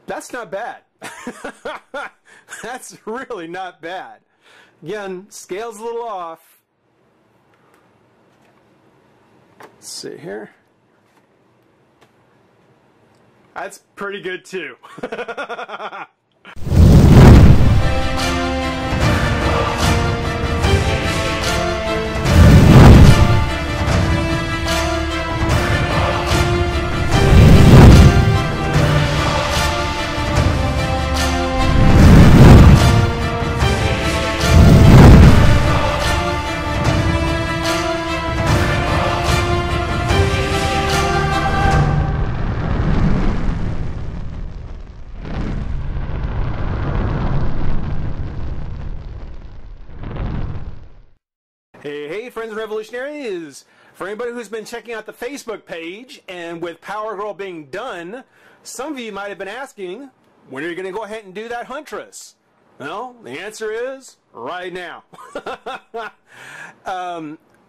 That's not bad. That's really not bad. Again, scale's a little off. Let's see here. That's pretty good too. Hey, friends and revolutionaries! For anybody who's been checking out the Facebook page, and with Power Girl being done, some of you might have been asking, when are you going to go ahead and do that Huntress? Well, the answer is right now.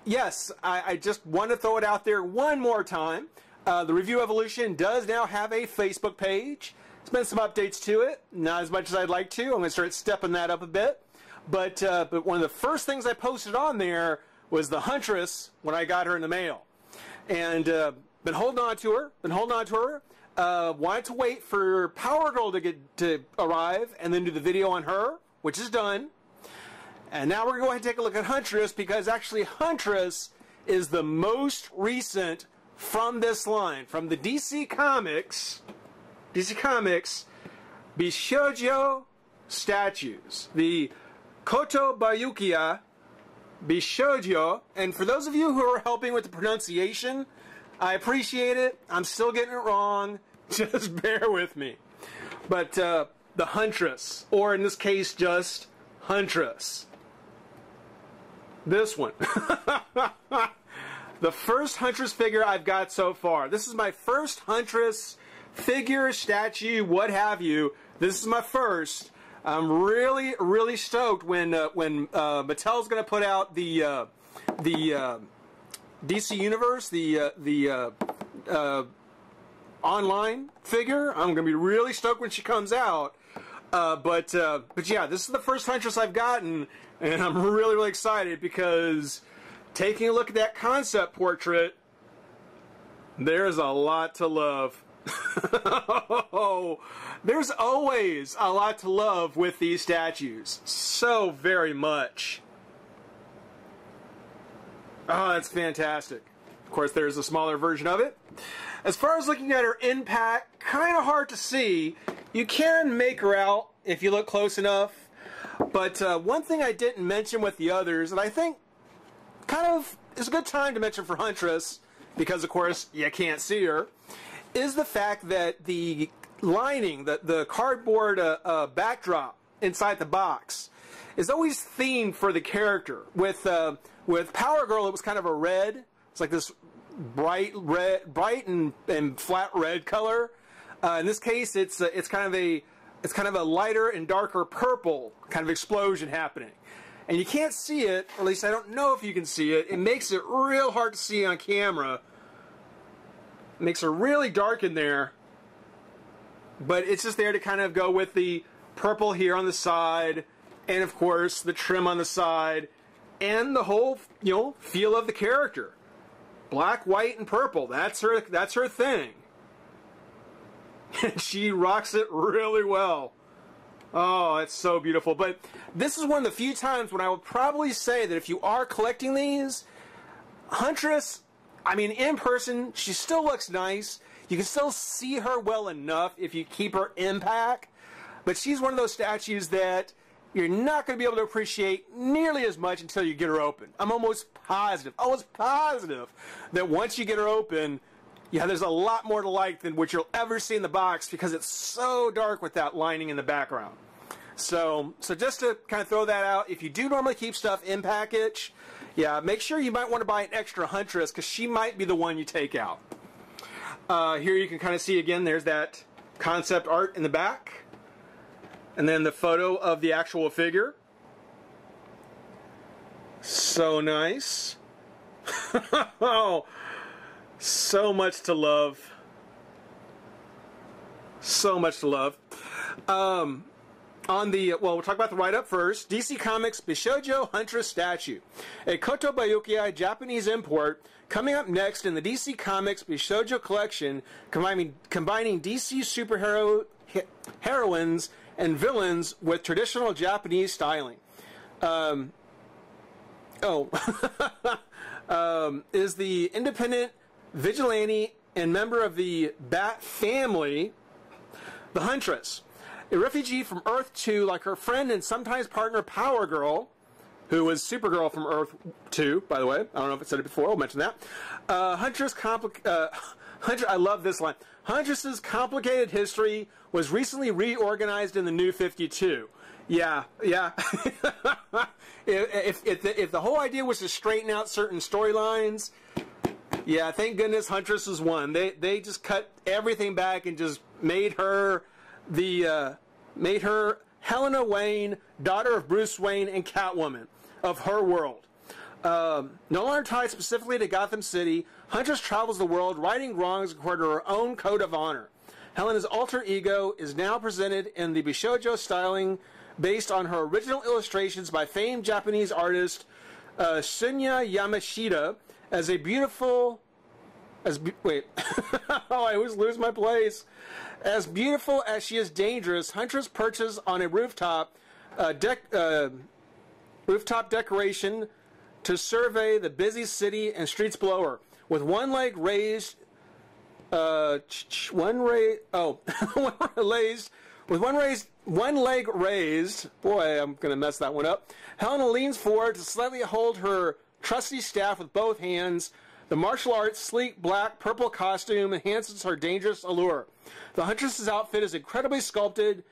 Yes, I just want to throw it out there one more time. The Review Evolution does now have a Facebook page. There's been some updates to it, not as much as I'd like to. I'm going to start stepping that up a bit. But one of the first things I posted on there was the Huntress when I got her in the mail. And been holding on to her, wanted to wait for Power Girl to arrive and then do the video on her, which is done. And now we're going to go ahead and take a look at Huntress, because actually Huntress is the most recent from this line, from the DC Comics Bishoujo statues. The Koto Bayukia Bishoujo, and for those of you who are helping with the pronunciation, I appreciate it. I'm still getting it wrong. Just bear with me. But the Huntress, or in this case, just Huntress. This one. The first Huntress figure I've got so far. This is my first Huntress figure, statue, what have you. This is my first. I'm really, really stoked when Mattel's going to put out the DC Universe, the online figure. I'm going to be really stoked when she comes out. But yeah, this is the first Huntress I've gotten, and I'm really, really excited because taking a look at that concept portrait, there's a lot to love. There's always a lot to love with these statues. So very much. Oh, that's fantastic. Of course, there's a smaller version of it. As far as looking at her impact, kind of hard to see. You can make her out if you look close enough. But one thing I didn't mention with the others, and I think kind of is a good time to mention for Huntress, because of course you can't see her, is the fact that the lining, the cardboard backdrop inside the box is always themed for the character. With Power Girl, it was kind of a red. It's like this bright and flat red color. In this case, it's kind of a lighter and darker purple kind of explosion happening. And you can't see it, or at least I don't know if you can see it. It makes it real hard to see on camera. It makes it really dark in there. But it's just there to kind of go with the purple here on the side, and of course the trim on the side, and the whole, you know, feel of the character. Black, white, and purple. That's her thing. And she rocks it really well. Oh, it's so beautiful. But this is one of the few times when I would probably say that if you are collecting these, Huntress, I mean, in person, she still looks nice. You can still see her well enough if you keep her in pack. But she's one of those statues that you're not going to be able to appreciate nearly as much until you get her open. I'm almost positive that once you get her open, yeah, there's a lot more to like than what you'll ever see in the box, because it's so dark with that lining in the background. So just to kind of throw that out, if you do normally keep stuff in package, yeah, make sure you might want to buy an extra Huntress, because she might be the one you take out. Here you can kind of see again, there's that concept art in the back. And then the photo of the actual figure. So nice. Oh, so much to love. So much to love. We'll talk about the write-up first. DC Comics Bishoujo Huntress statue. A Kotobukiya Japanese import coming up next in the DC Comics Bishoujo collection, combining DC superhero heroines and villains with traditional Japanese styling. Is the independent vigilante and member of the Bat family, the Huntress. A refugee from Earth 2, like her friend and sometimes partner Power Girl, who was Supergirl from Earth 2, by the way. I don't know if I said it before. I'll mention that. I love this line. Huntress's complicated history was recently reorganized in the New 52. Yeah. if the whole idea was to straighten out certain storylines, yeah, thank goodness Huntress was one. They just cut everything back and just made her Helena Wayne, daughter of Bruce Wayne and Catwoman of her world. No longer tied specifically to Gotham City, Huntress travels the world righting wrongs according to her own code of honor. Helena's alter ego is now presented in the Bishoujo styling based on her original illustrations by famed Japanese artist Shinya Yamashita as a beautiful... I always lose my place. As beautiful as she is dangerous, Huntress perches on a rooftop decoration to survey the busy city and streets below her. With one leg raised, one leg raised. Boy, I'm gonna mess that one up. Helena leans forward to slightly hold her trusty staff with both hands. The martial arts sleek black purple costume enhances her dangerous allure. The Huntress's outfit is incredibly sculpted.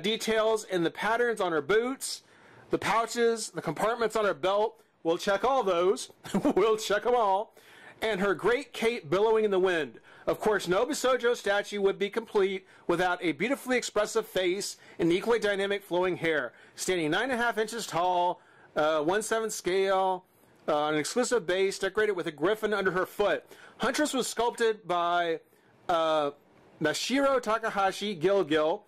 Details in the patterns on her boots, the pouches, the compartments on her belt. We'll check all those. We'll check them all. And her great cape billowing in the wind. Of course, no Bishoujo statue would be complete without a beautifully expressive face and equally dynamic flowing hair. Standing 9.5 inches tall, 1/7 scale, on an exclusive base, decorated with a griffin under her foot. Huntress was sculpted by Mashiro Takahashi Gil.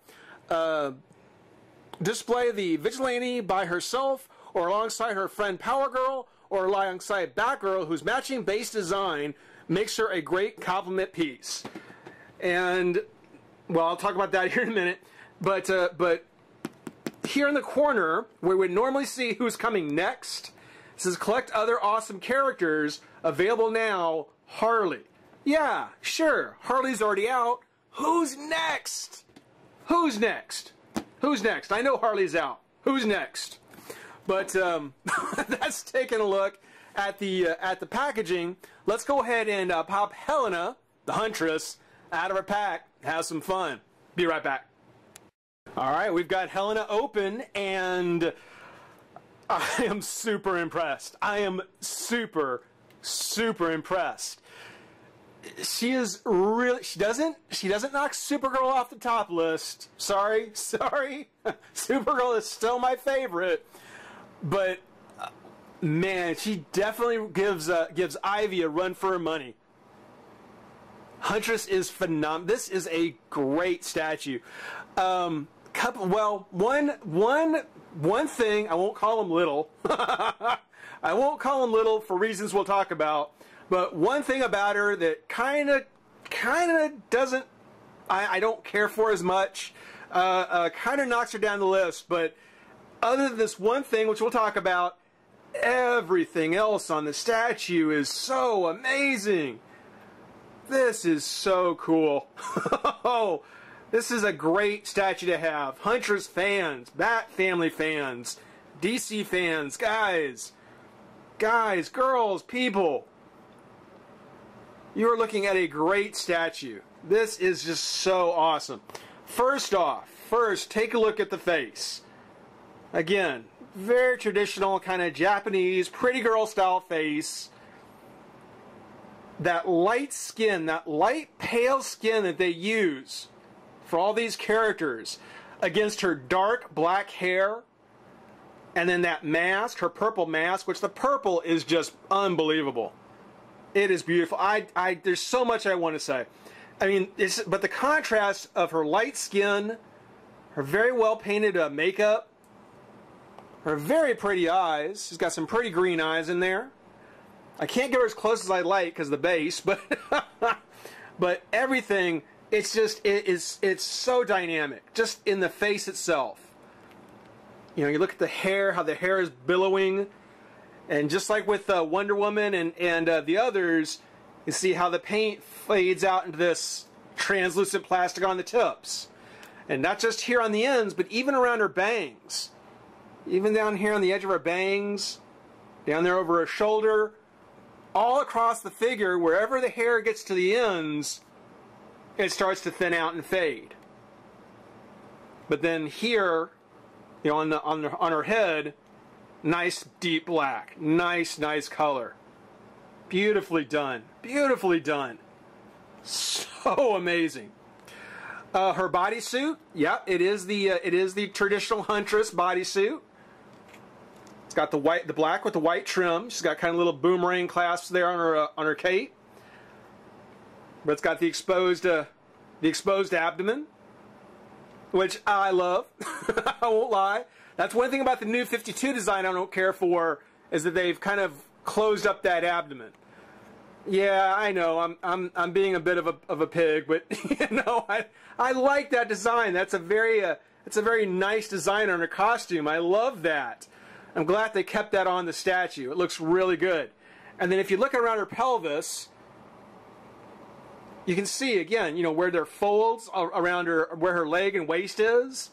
Display the vigilante by herself or alongside her friend Power Girl or alongside Batgirl, whose matching base design makes her a great complement piece. And, well, I'll talk about that here in a minute. But here in the corner, where we would normally see who's coming next, it says collect other awesome characters available now, Harley. Yeah, sure, Harley's already out. Who's next? Who's next? Who's next? I know Harley's out. Who's next? But that's taking a look at the packaging. Let's go ahead and pop Helena, the Huntress, out of her pack. Have some fun. Be right back. All right, we've got Helena open, and I am super impressed. I am super impressed. She is really, she doesn't knock Supergirl off the top list. Sorry. Supergirl is still my favorite, but man, she definitely gives Ivy a run for her money. Huntress is phenomenal. This is a great statue. One thing, I won't call him little. I won't call him little for reasons we'll talk about. But one thing about her that kind of doesn't, I don't care for as much, kind of knocks her down the list. But other than this one thing, which we'll talk about, everything else on the statue is so amazing. This is so cool. This is a great statue to have. Huntress fans, Bat Family fans, DC fans, guys, girls, people. You are looking at a great statue. This is just so awesome. First, take a look at the face. Again, very traditional kind of Japanese, pretty girl style face. That light skin, that light pale skin that they use for all these characters against her dark black hair. And then that mask, her purple mask, which the purple is just unbelievable. It is beautiful. There's so much I want to say. I mean, but the contrast of her light skin, her very well painted makeup, her very pretty eyes. She's got some pretty green eyes in there. I can't get her as close as I like because of the base, but but everything, it's so dynamic, just in the face itself. You know, you look at the hair, how the hair is billowing, and just like with Wonder Woman and the others, you see how the paint fades out into this translucent plastic on the tips. And not just here on the ends, but even around her bangs. Even down here on the edge of her bangs, down there over her shoulder, all across the figure, wherever the hair gets to the ends, it starts to thin out and fade. But then here, you know, on her head, nice deep black, nice color, beautifully done, beautifully done, so amazing. Her bodysuit, yeah, it is the traditional Huntress bodysuit. It's got the black with the white trim. She's got kind of little boomerang clasps there on her cape, but it's got the exposed abdomen, which I love. I won't lie. That's one thing about the new 52 design I don't care for, is that they've kind of closed up that abdomen. Yeah, I know. I'm being a bit of a pig, but you know, I like that design. That's a very nice design on her costume. I love that. I'm glad they kept that on the statue. It looks really good. And then if you look around her pelvis, you can see again, you know, where there are folds around her, where her leg and waist is.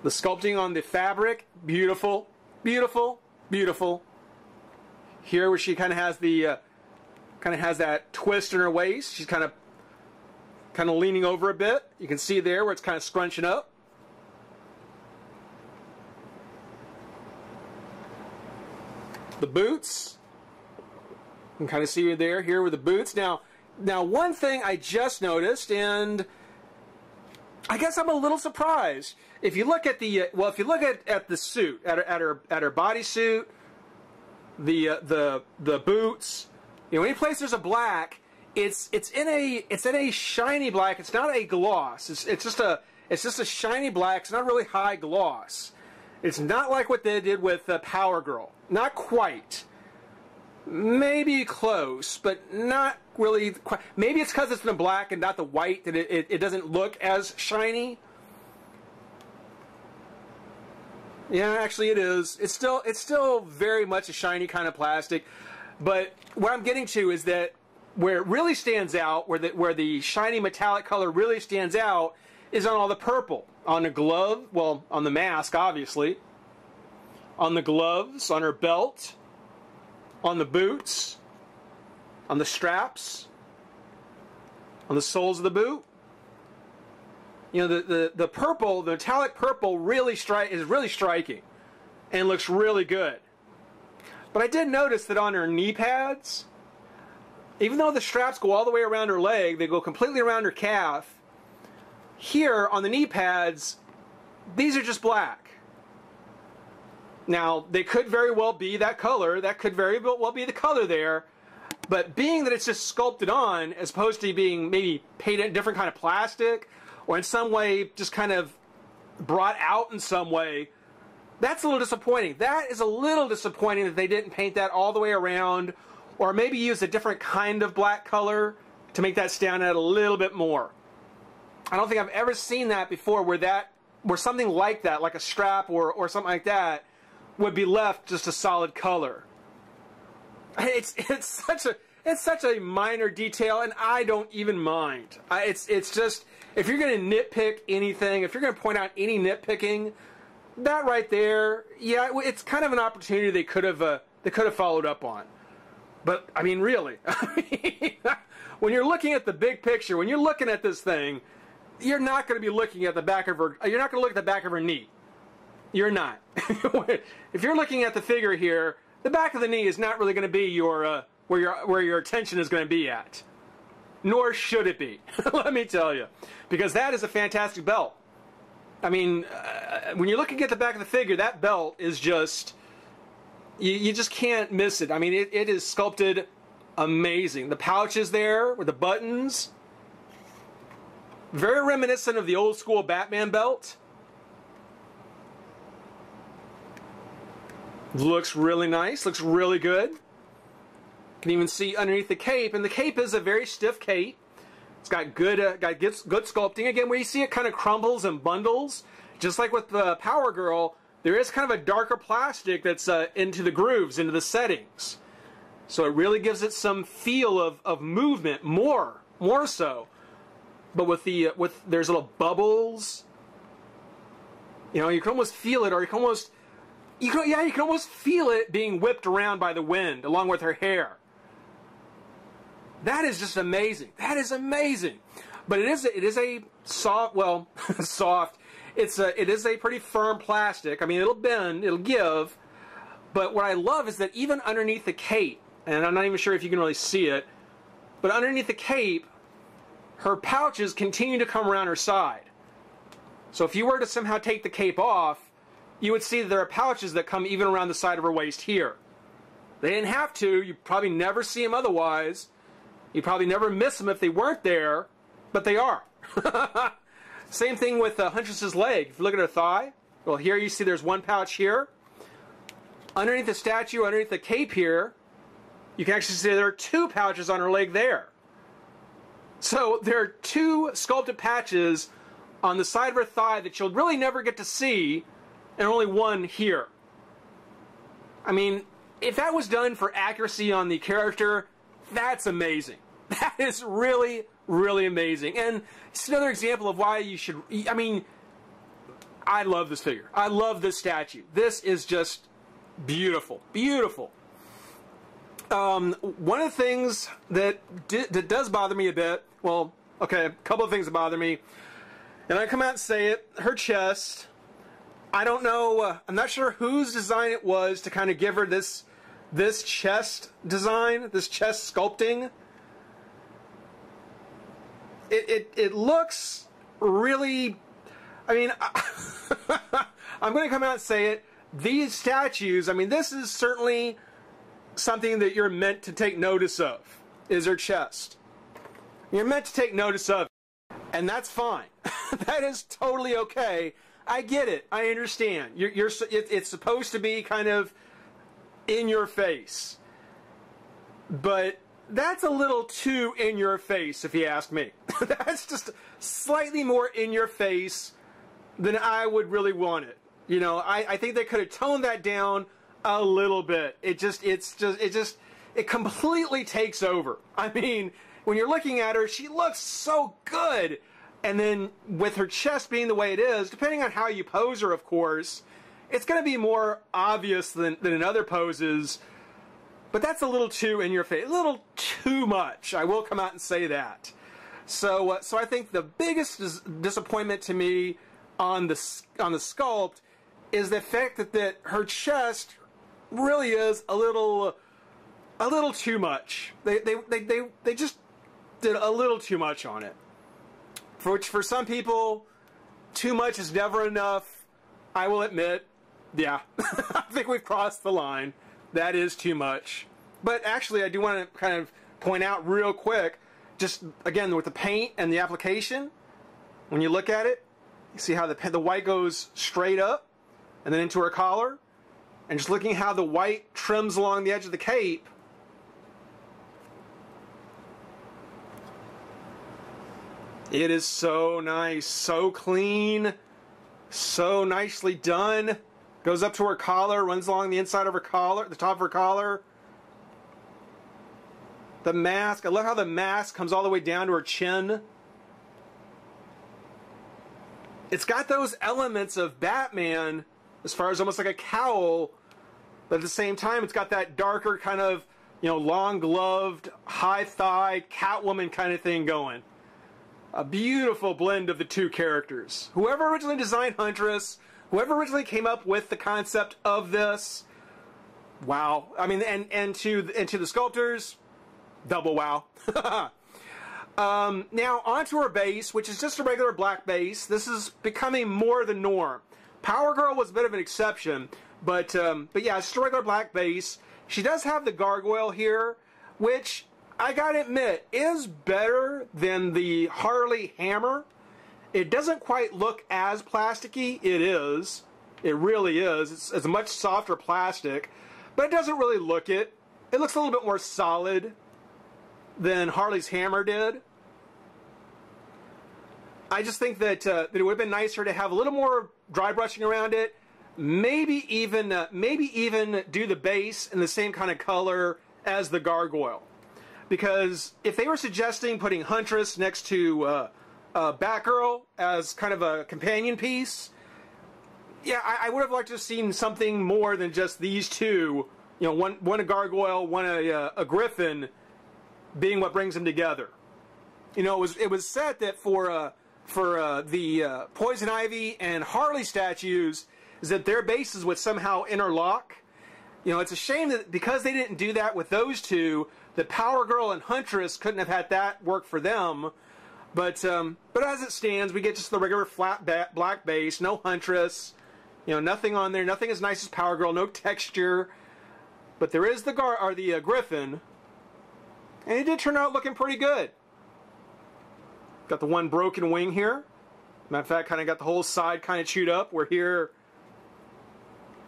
The sculpting on the fabric, beautiful, beautiful, beautiful. Here, where she kind of has that twist in her waist. She's kind of leaning over a bit. You can see there where it's kind of scrunching up. The boots, you can kind of see there here with the boots. Now one thing I just noticed, and I guess I'm a little surprised. If you look at the at the suit, at her bodysuit, the boots, you know, any place there's a black, it's in a shiny black. It's not a gloss. It's just a shiny black. It's not really high gloss. It's not like what they did with Power Girl. Not quite. Maybe close, but not really quite. Maybe it's because it's in the black and not the white that it doesn't look as shiny. Yeah, actually it is. It's still very much a shiny kind of plastic. But what I'm getting to is that where it really stands out, where the shiny metallic color really stands out, is on all the purple. On the glove, well, on the mask, obviously. On the gloves, on her belt, on the boots, on the straps, on the soles of the boot. You know, the purple, the metallic purple is really striking and looks really good. But I did notice that on her knee pads, even though the straps go all the way around her leg, they go completely around her calf, here on the knee pads, these are just black. Now, they could very well be that color. That could very well be the color there. But being that it's just sculpted on, as opposed to being maybe painted in a different kind of plastic, or in some way just kind of brought out in some way, that's a little disappointing. That is a little disappointing that they didn't paint that all the way around, or maybe use a different kind of black color to make that stand out a little bit more. I don't think I've ever seen that before, where something like that, like a strap or something like that, would be left just a solid color. It's such a minor detail, and I don't even mind. It's just, if you're going to nitpick anything, if you're going to point out any nitpicking, that right there, yeah, it's kind of an opportunity they could have followed up on. But I mean, really, when you're looking at the big picture, when you're looking at this thing, you're not going to be looking at the back of her. You're not going to look at the back of her knee. You're not. If you're looking at the figure here, the back of the knee is not really going to be where your attention is going to be at. Nor should it be. Let me tell you, because that is a fantastic belt. I mean, when you're looking at the back of the figure, that belt is just, you just can't miss it. I mean, it is sculpted amazing. The pouch is there with the buttons. Very reminiscent of the old school Batman belt. Looks really nice, looks really good. Can even see underneath the cape, and the cape is a very stiff cape. It's got good sculpting. Again, where you see it kind of crumbles and bundles, just like with the Power Girl, there is kind of a darker plastic that's into the grooves, into the settings. So it really gives it some feel of movement, more so. But with there's little bubbles. You know, you can almost feel it, or you can almost feel it being whipped around by the wind, along with her hair. That is just amazing. That is amazing. But it is a soft, well, soft. It is a pretty firm plastic. I mean, it'll bend, it'll give. But what I love is that even underneath the cape, and I'm not even sure if you can really see it, but underneath the cape, her pouches continue to come around her side. So if you were to somehow take the cape off, you would see that there are pouches that come even around the side of her waist here. They didn't have to. You'd probably never see them otherwise. You'd probably never miss them if they weren't there, but they are. Same thing with Huntress's leg. If you look at her thigh, well, here you see there's one pouch here. Underneath the statue, underneath the cape here, you can actually see there are two pouches on her leg there. So there are two sculpted patches on the side of her thigh that you'll really never get to see, and only one here. I mean, if that was done for accuracy on the character, that's amazing. That is really, really amazing. And it's another example of why you should, I mean, I love this figure. I love this statue. This is just beautiful. Beautiful. One of the things that does bother me a bit, well, okay, a couple of things that bother me, and I come out and say it, her chest, I don't know, I'm not sure whose design it was to kind of give her this chest design, this chest sculpting. It looks really, I mean, I'm going to come out and say it, these statues, I mean, this is certainly something that you're meant to take notice of, is her chest. You're meant to take notice of it, and that's fine. That is totally okay. I get it. I understand. It's supposed to be kind of in your face. But that's a little too in your face, if you ask me. That's just slightly more in your face than I would really want it. You know, I think they could have toned that down a little bit. It completely takes over. I mean, when you're looking at her, she looks so good. And then with her chest being the way it is, depending on how you pose her, of course, it's going to be more obvious than in other poses. But that's a little too in your face, a little too much. I will come out and say that. So I think the biggest disappointment to me on the sculpt is the fact that her chest really is a little too much. They just did a little too much on it. For some people, too much is never enough. I will admit, yeah, I think we've crossed the line. That is too much. But actually, I do want to kind of point out real quick, just again with the paint and the application, when you look at it, you see how the white goes straight up and then into her collar, and just looking how the white trims along the edge of the cape. It is so nice, so clean, so nicely done. Goes up to her collar, runs along the inside of her collar, the top of her collar. The mask, I love how the mask comes all the way down to her chin. It's got those elements of Batman as far as almost like a cowl, but at the same time it's got that darker kind of, you know, long-gloved, high-thighed, Catwoman kind of thing going. A beautiful blend of the two characters. Whoever originally designed Huntress, whoever originally came up with the concept of this, wow. I mean, and to the sculptors, double wow. Now onto her base, which is just a regular black base. This is becoming more the norm. Power Girl was a bit of an exception, but yeah, it's just a regular black base. She does have the gargoyle here, which I gotta admit is better than the Harley hammer. It doesn't quite look as plasticky. It is. It really is. It's a much softer plastic, but it doesn't really look it. It looks a little bit more solid than Harley's hammer did. I just think that, that it would have been nicer to have a little more dry brushing around it. Maybe even do the base in the same kind of color as the gargoyle. Because if they were suggesting putting Huntress next to Batgirl as kind of a companion piece, yeah, I would have liked to have seen something more than just these two. You know, one a gargoyle, one a griffin, being what brings them together. You know, it was said that for the Poison Ivy and Harley statues, is that their bases would somehow interlock. You know, it's a shame that because they didn't do that with those two, that Power Girl and Huntress couldn't have had that work for them. But as it stands, we get just the regular flat black base, no Huntress, you know, nothing on there, nothing as nice as Power Girl, no texture. But there is the Griffin, and it did turn out looking pretty good. Got the one broken wing here. Matter of fact, kind of got the whole side kind of chewed up. We're here.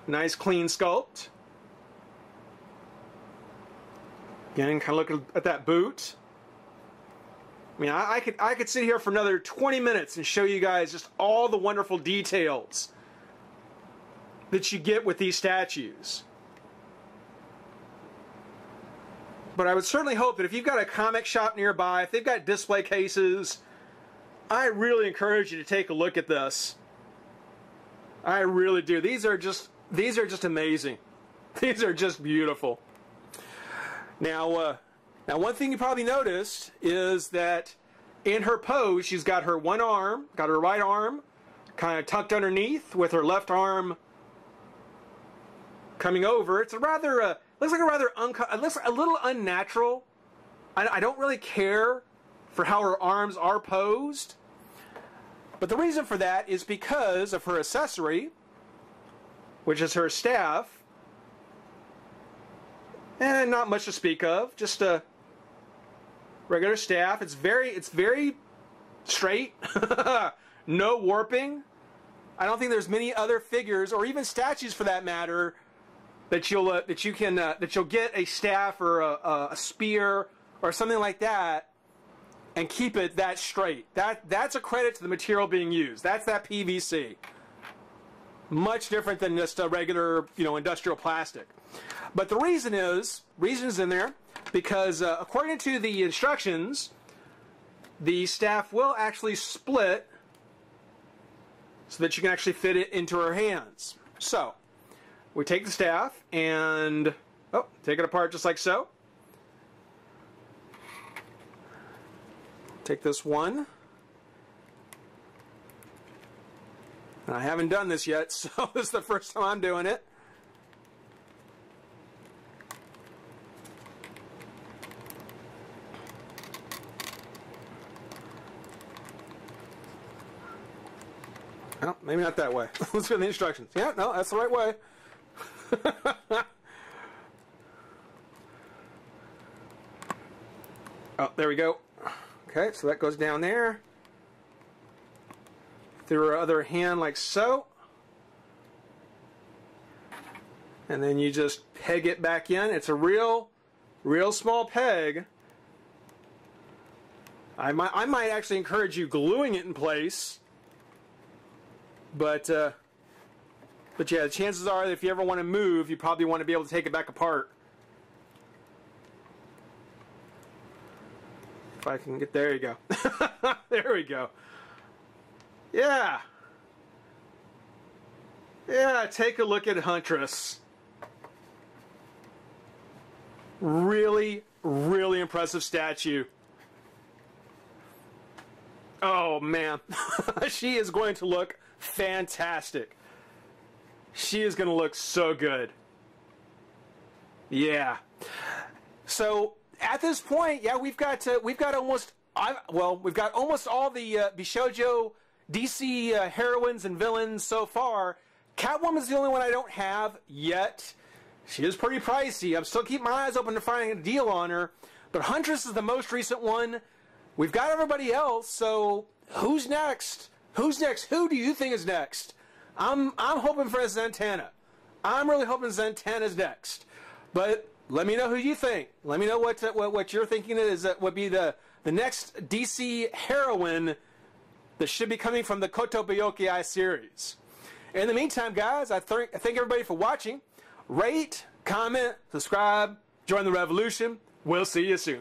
Nice clean sculpt. Again, kind of look at that boot. I mean, I could sit here for another 20 minutes and show you guys just all the wonderful details that you get with these statues. But I would certainly hope that if you've got a comic shop nearby, if they've got display cases, I really encourage you to take a look at this. I really do. These are just amazing. These are just beautiful. Now one thing you probably noticed is that in her pose, she's got her one arm, got her right arm kind of tucked underneath with her left arm coming over. It's a rather, looks like it looks a little unnatural. I don't really care for how her arms are posed. But the reason for that is because of her accessory, which is her staff. And not much to speak of, just a regular staff. It's very straight, no warping. I don't think there's many other figures, or even statues for that matter, that you'll get a staff or a spear or something like that and keep it that straight. That's a credit to the material being used. That's that PVC. Much different than just a regular, industrial plastic. But the reason is in there because according to the instructions, the staff will actually split so that you can actually fit it into her hands. So we take the staff and take it apart just like so. Take this one. I haven't done this yet, so this is the first time I'm doing it. Oh, maybe not that way. Let's go to the instructions. Yeah, no, that's the right way. Oh, there we go. Okay, so that goes down there. Through her other hand like so. And then you just peg it back in. It's a real small peg. I might actually encourage you gluing it in place. But yeah, the chances are that if you ever want to move, you probably want to be able to take it back apart. If I can get, there you go. There we go. Yeah. Yeah, take a look at Huntress. Really impressive statue. Oh, man. She is going to look fantastic. She is going to look so good. Yeah. So at this point, yeah, we've got almost all the Bishoujo DC heroines and villains so far. Catwoman's the only one I don't have yet. She is pretty pricey. I'm still keeping my eyes open to finding a deal on her. But Huntress is the most recent one. We've got everybody else, so who's next? Who's next? Who do you think is next? I'm hoping for Zatanna. I'm really hoping Zatanna's next. But let me know who you think. Let me know what you're thinking is would be the next DC heroine that should be coming from the Kotobuyoki series. In the meantime, guys, I thank everybody for watching. Rate, comment, subscribe, join the revolution. We'll see you soon.